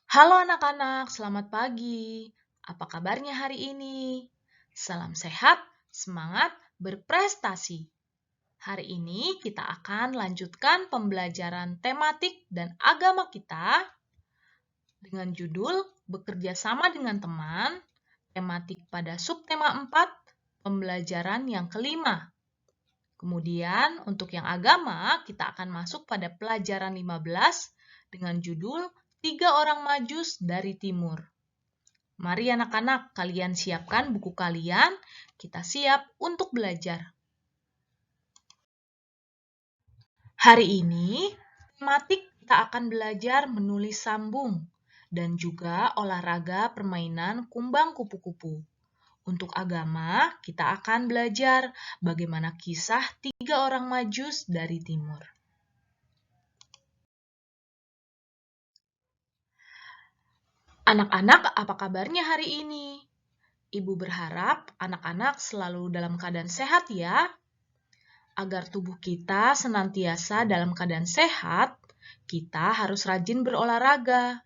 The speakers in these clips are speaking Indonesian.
Halo anak-anak, selamat pagi. Apa kabarnya hari ini? Salam sehat, semangat, berprestasi. Hari ini kita akan lanjutkan pembelajaran tematik dan agama kita dengan judul Bekerja sama dengan teman, tematik pada subtema 4, pembelajaran yang kelima. Kemudian untuk yang agama, kita akan masuk pada pelajaran 15 dengan judul 3 orang Majus dari Timur. Mari anak-anak, kalian siapkan buku kalian, kita siap untuk belajar. Hari ini, tematik kita akan belajar menulis sambung dan juga olahraga permainan kumbang kupu-kupu. Untuk agama, kita akan belajar bagaimana kisah 3 orang Majus dari Timur. Anak-anak, apa kabarnya hari ini? Ibu berharap anak-anak selalu dalam keadaan sehat ya. Agar tubuh kita senantiasa dalam keadaan sehat, kita harus rajin berolahraga.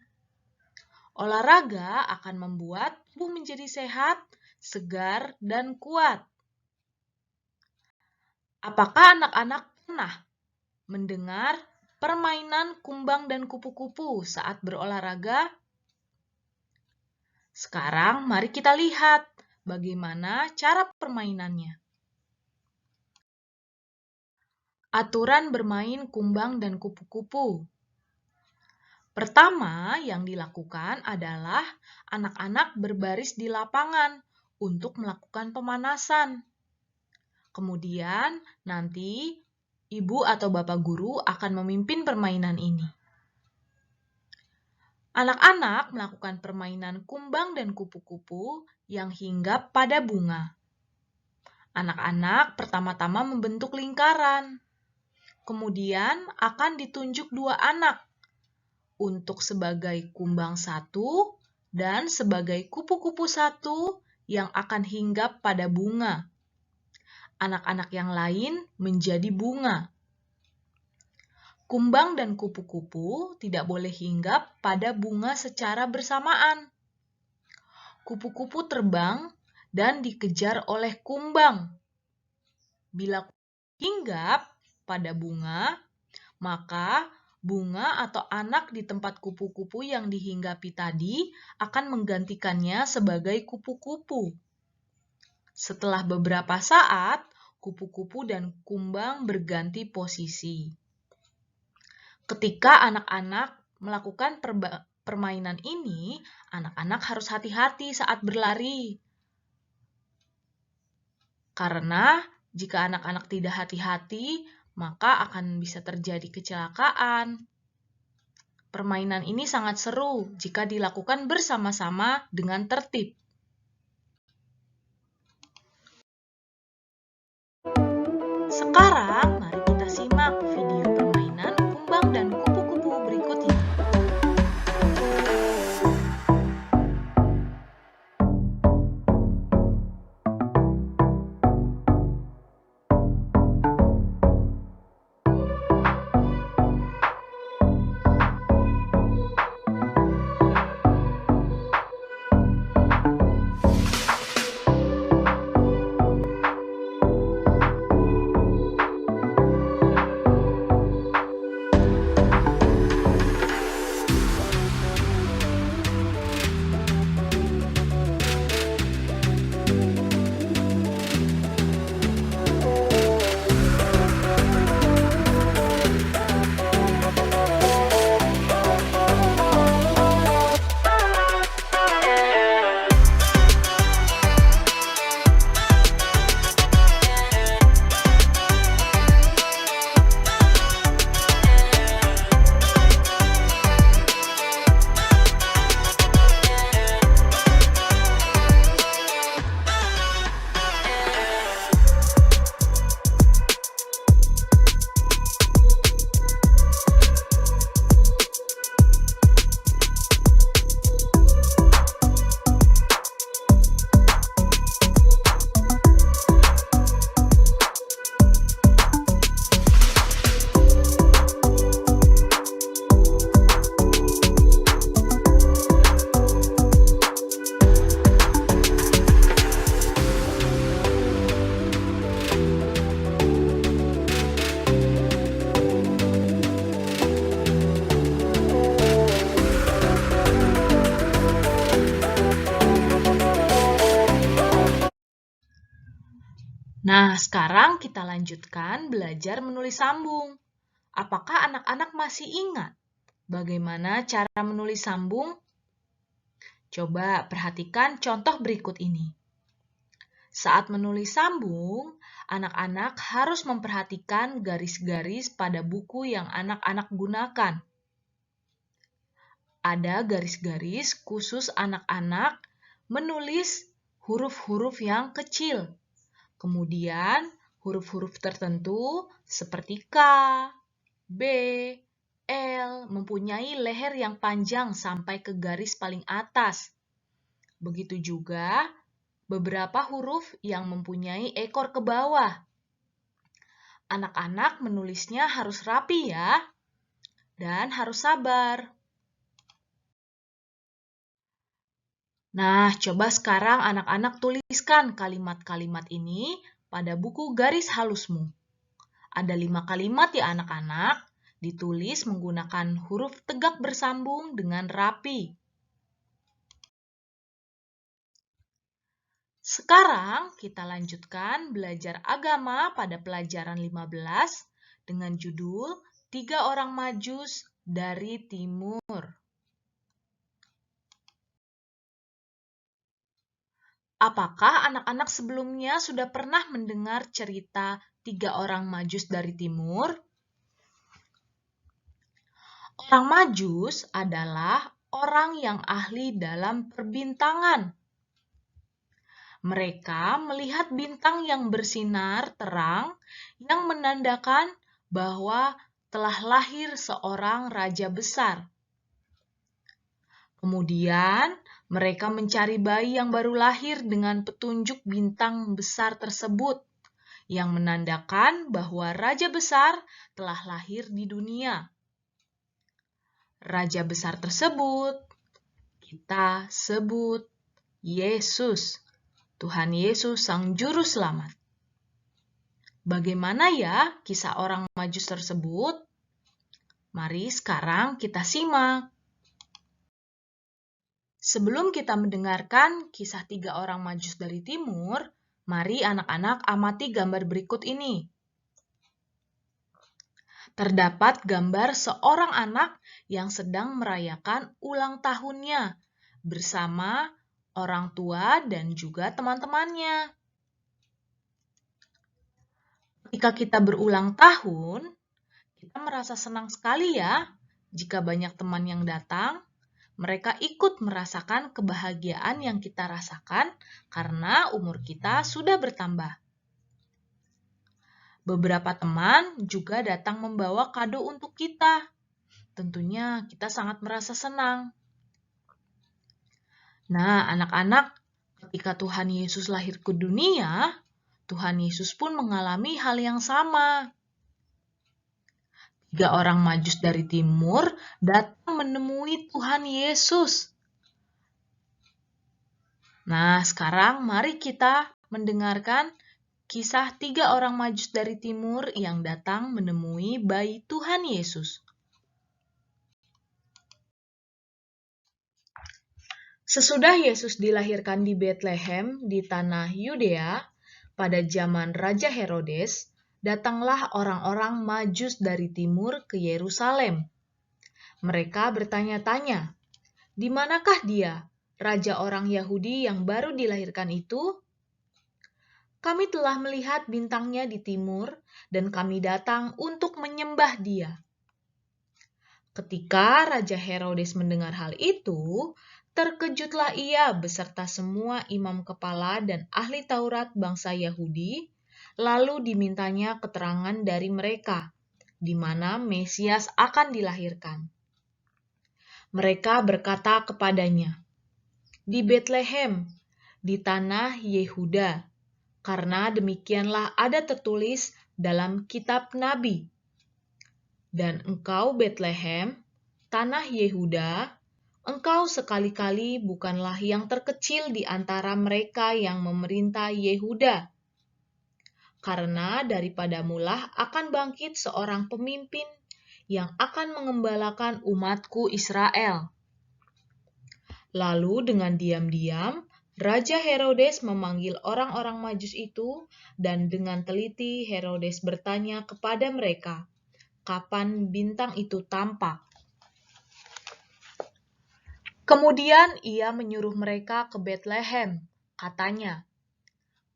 Olahraga akan membuat tubuh menjadi sehat, segar, dan kuat. Apakah anak-anak pernah mendengar permainan kumbang dan kupu-kupu saat berolahraga? Sekarang mari kita lihat bagaimana cara permainannya. Aturan bermain kumbang dan kupu-kupu. Pertama yang dilakukan adalah anak-anak berbaris di lapangan untuk melakukan pemanasan. Kemudian nanti ibu atau bapak guru akan memimpin permainan ini. Anak-anak melakukan permainan kumbang dan kupu-kupu yang hinggap pada bunga. Anak-anak pertama-tama membentuk lingkaran. Kemudian akan ditunjuk 2 anak untuk sebagai kumbang 1 dan sebagai kupu-kupu 1 yang akan hinggap pada bunga. Anak-anak yang lain menjadi bunga. Kumbang dan kupu-kupu tidak boleh hinggap pada bunga secara bersamaan. Kupu-kupu terbang dan dikejar oleh kumbang. Bila hinggap pada bunga, maka bunga atau anak di tempat kupu-kupu yang dihinggapi tadi akan menggantikannya sebagai kupu-kupu. Setelah beberapa saat, kupu-kupu dan kumbang berganti posisi. Ketika anak-anak melakukan permainan ini, anak-anak harus hati-hati saat berlari. Karena jika anak-anak tidak hati-hati, maka akan bisa terjadi kecelakaan. Permainan ini sangat seru jika dilakukan bersama-sama dengan tertib. Sekarang, mari kita simak video permainan kumbang dan kupu-kupu berikut ini. Nah, sekarang kita lanjutkan belajar menulis sambung. Apakah anak-anak masih ingat bagaimana cara menulis sambung? Coba perhatikan contoh berikut ini. Saat menulis sambung, anak-anak harus memperhatikan garis-garis pada buku yang anak-anak gunakan. Ada garis-garis khusus anak-anak menulis huruf-huruf yang kecil. Kemudian, huruf-huruf tertentu seperti K, B, L mempunyai leher yang panjang sampai ke garis paling atas. Begitu juga beberapa huruf yang mempunyai ekor ke bawah. Anak-anak menulisnya harus rapi ya, dan harus sabar. Nah, coba sekarang anak-anak tuliskan kalimat-kalimat ini pada buku garis halusmu. Ada 5 kalimat ya anak-anak, ditulis menggunakan huruf tegak bersambung dengan rapi. Sekarang kita lanjutkan belajar agama pada pelajaran 15 dengan judul 3 orang Majus dari Timur. Apakah anak-anak sebelumnya sudah pernah mendengar cerita 3 orang Majus dari Timur? Orang Majus adalah orang yang ahli dalam perbintangan. Mereka melihat bintang yang bersinar terang yang menandakan bahwa telah lahir seorang raja besar. Kemudian, mereka mencari bayi yang baru lahir dengan petunjuk bintang besar tersebut, yang menandakan bahwa raja besar telah lahir di dunia. Raja besar tersebut kita sebut Yesus, Tuhan Yesus Sang Juru Selamat. Bagaimana ya kisah orang Majus tersebut? Mari sekarang kita simak. Sebelum kita mendengarkan kisah 3 orang Majus dari Timur, mari anak-anak amati gambar berikut ini. Terdapat gambar seorang anak yang sedang merayakan ulang tahunnya bersama orang tua dan juga teman-temannya. Ketika kita berulang tahun, kita merasa senang sekali ya jika banyak teman yang datang. Mereka ikut merasakan kebahagiaan yang kita rasakan karena umur kita sudah bertambah. Beberapa teman juga datang membawa kado untuk kita. Tentunya kita sangat merasa senang. Nah, anak-anak, ketika Tuhan Yesus lahir ke dunia, Tuhan Yesus pun mengalami hal yang sama. 3 orang Majus dari Timur datang menemui Tuhan Yesus. Nah, sekarang mari kita mendengarkan kisah 3 orang Majus dari Timur yang datang menemui bayi Tuhan Yesus. Sesudah Yesus dilahirkan di Betlehem di tanah Yudea, pada zaman Raja Herodes, datanglah orang-orang Majus dari timur ke Yerusalem. Mereka bertanya-tanya, "Di manakah dia, raja orang Yahudi yang baru dilahirkan itu? Kami telah melihat bintangnya di timur, dan kami datang untuk menyembah dia." Ketika Raja Herodes mendengar hal itu, terkejutlah ia beserta semua imam kepala dan ahli Taurat bangsa Yahudi, lalu dimintanya keterangan dari mereka, di mana Mesias akan dilahirkan. Mereka berkata kepadanya, "Di Betlehem, di tanah Yehuda, karena demikianlah ada tertulis dalam kitab Nabi. Dan engkau Betlehem, tanah Yehuda, engkau sekali-kali bukanlah yang terkecil di antara mereka yang memerintah Yehuda. Karena daripadamulah akan bangkit seorang pemimpin yang akan mengembalakan umatku Israel." Lalu dengan diam-diam Raja Herodes memanggil orang-orang Majus itu, dan dengan teliti Herodes bertanya kepada mereka, kapan bintang itu tampak. Kemudian ia menyuruh mereka ke Betlehem. Katanya,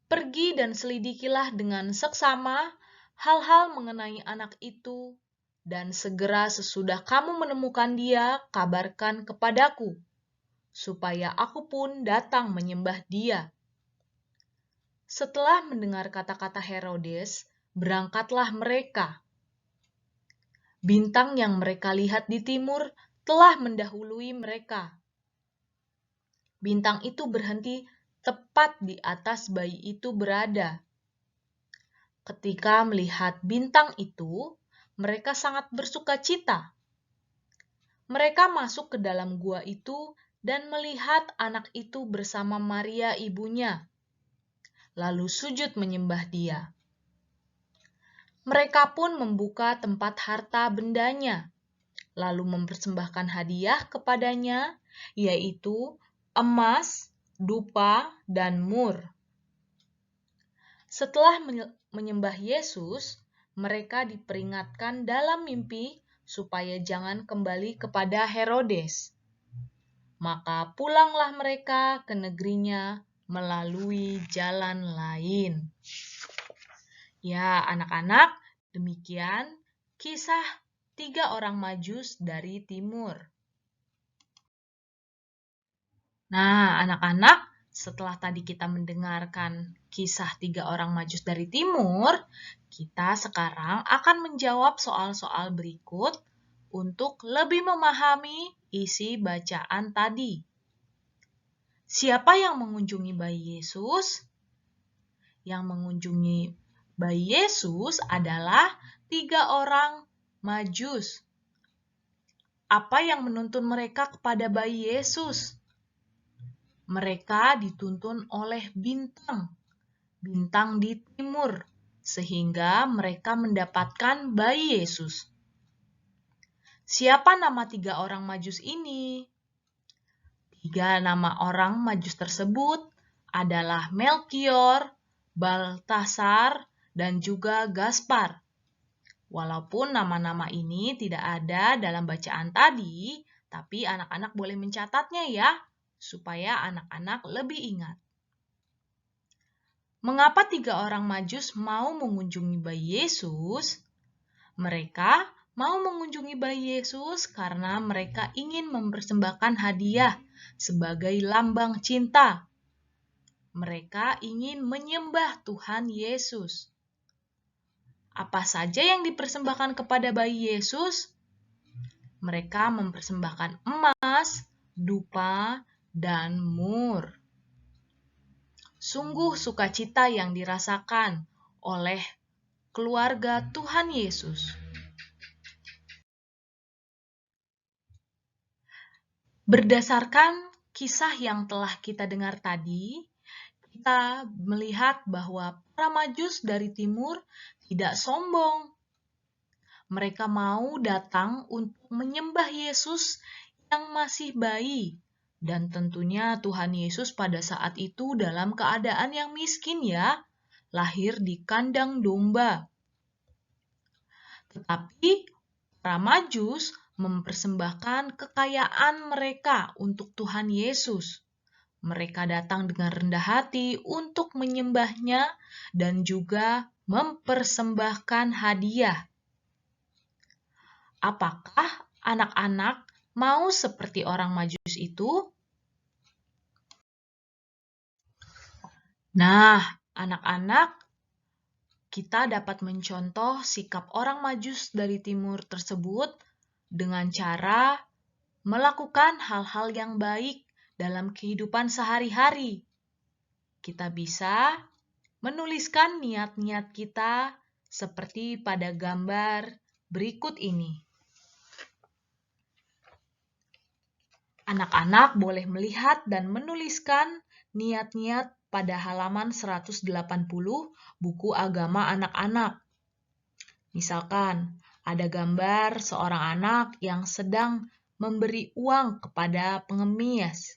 "Pergi dan selidikilah dengan seksama hal-hal mengenai anak itu, dan segera sesudah kamu menemukan dia, kabarkan kepadaku, supaya aku pun datang menyembah dia." Setelah mendengar kata-kata Herodes, berangkatlah mereka. Bintang yang mereka lihat di timur telah mendahului mereka. Bintang itu berhenti tepat di atas bayi itu berada. Ketika melihat bintang itu, mereka sangat bersuka cita. Mereka masuk ke dalam gua itu dan melihat anak itu bersama Maria ibunya, lalu sujud menyembah dia. Mereka pun membuka tempat harta bendanya, lalu mempersembahkan hadiah kepadanya, yaitu emas, dupa, dan mur. Setelah menyembah Yesus, mereka diperingatkan dalam mimpi supaya jangan kembali kepada Herodes. Maka pulanglah mereka ke negerinya melalui jalan lain. Ya, anak-anak, demikian kisah 3 orang Majus dari timur. Nah, anak-anak, setelah tadi kita mendengarkan kisah 3 orang Majus dari timur, kita sekarang akan menjawab soal-soal berikut untuk lebih memahami isi bacaan tadi. Siapa yang mengunjungi bayi Yesus? Yang mengunjungi bayi Yesus adalah 3 orang Majus. Apa yang menuntun mereka kepada bayi Yesus? Mereka dituntun oleh bintang di timur, sehingga mereka mendapatkan bayi Yesus. Siapa nama 3 orang Majus ini? 3 nama orang Majus tersebut adalah Melkior, Baltasar, dan juga Gaspar. Walaupun nama-nama ini tidak ada dalam bacaan tadi, tapi anak-anak boleh mencatatnya ya, supaya anak-anak lebih ingat. Mengapa 3 orang Majus mau mengunjungi bayi Yesus? Mereka mau mengunjungi bayi Yesus karena mereka ingin mempersembahkan hadiah sebagai lambang cinta. Mereka ingin menyembah Tuhan Yesus. Apa saja yang dipersembahkan kepada bayi Yesus? Mereka mempersembahkan emas, dupa, dan mur. Sungguh sukacita yang dirasakan oleh keluarga Tuhan Yesus. Berdasarkan kisah yang telah kita dengar tadi, kita melihat bahwa para Majus dari timur tidak sombong. Mereka mau datang untuk menyembah Yesus yang masih bayi. Dan tentunya Tuhan Yesus pada saat itu dalam keadaan yang miskin ya, lahir di kandang domba. Tetapi para Majus mempersembahkan kekayaan mereka untuk Tuhan Yesus. Mereka datang dengan rendah hati untuk menyembahnya dan juga mempersembahkan hadiah. Apakah anak-anak mau seperti orang Majus itu? Nah, anak-anak, kita dapat mencontoh sikap orang Majus dari timur tersebut dengan cara melakukan hal-hal yang baik dalam kehidupan sehari-hari. Kita bisa menuliskan niat-niat kita seperti pada gambar berikut ini. Anak-anak boleh melihat dan menuliskan niat-niat pada halaman 180 buku agama anak-anak. Misalkan, ada gambar seorang anak yang sedang memberi uang kepada pengemis.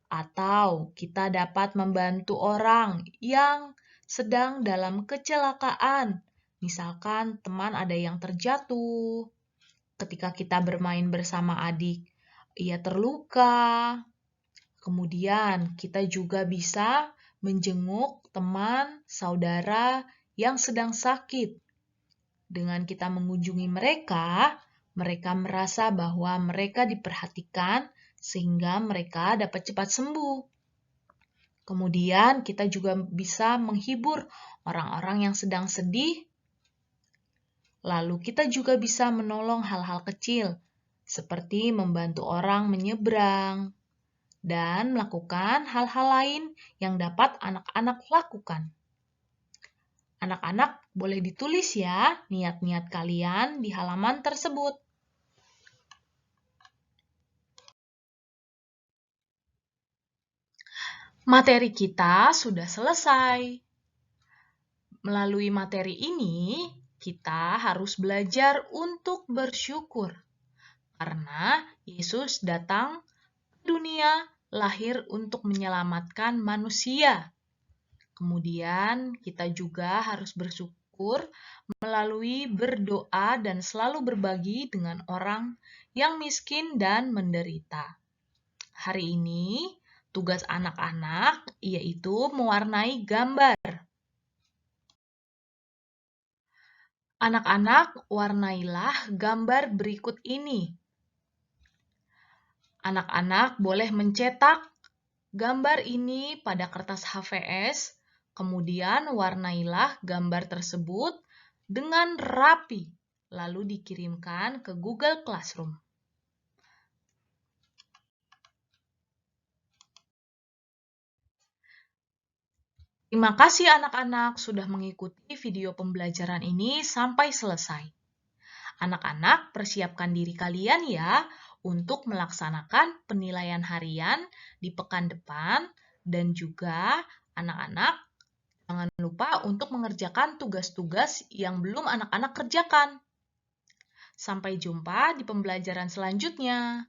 atau kita dapat membantu orang yang sedang dalam kecelakaan. Misalkan teman ada yang terjatuh, ketika kita bermain bersama adik, ia terluka. Kemudian kita juga bisa menjenguk teman, saudara yang sedang sakit. Dengan kita mengunjungi mereka, mereka merasa bahwa mereka diperhatikan sehingga mereka dapat cepat sembuh. Kemudian kita juga bisa menghibur orang-orang yang sedang sedih. Lalu kita juga bisa menolong hal-hal kecil seperti membantu orang menyeberang dan melakukan hal-hal lain yang dapat anak-anak lakukan. Anak-anak boleh ditulis ya niat-niat kalian di halaman tersebut. Materi kita sudah selesai. Melalui materi ini, kita harus belajar untuk bersyukur. Karena Yesus datang ke dunia lahir untuk menyelamatkan manusia. Kemudian kita juga harus bersyukur melalui berdoa dan selalu berbagi dengan orang yang miskin dan menderita. Hari ini tugas anak-anak yaitu mewarnai gambar. Anak-anak, warnailah gambar berikut ini. Anak-anak boleh mencetak gambar ini pada kertas HVS, kemudian warnailah gambar tersebut dengan rapi, lalu dikirimkan ke Google Classroom. Terima kasih anak-anak sudah mengikuti video pembelajaran ini sampai selesai. Anak-anak, persiapkan diri kalian ya untuk melaksanakan penilaian harian di pekan depan dan juga anak-anak jangan lupa untuk mengerjakan tugas-tugas yang belum anak-anak kerjakan. Sampai jumpa di pembelajaran selanjutnya.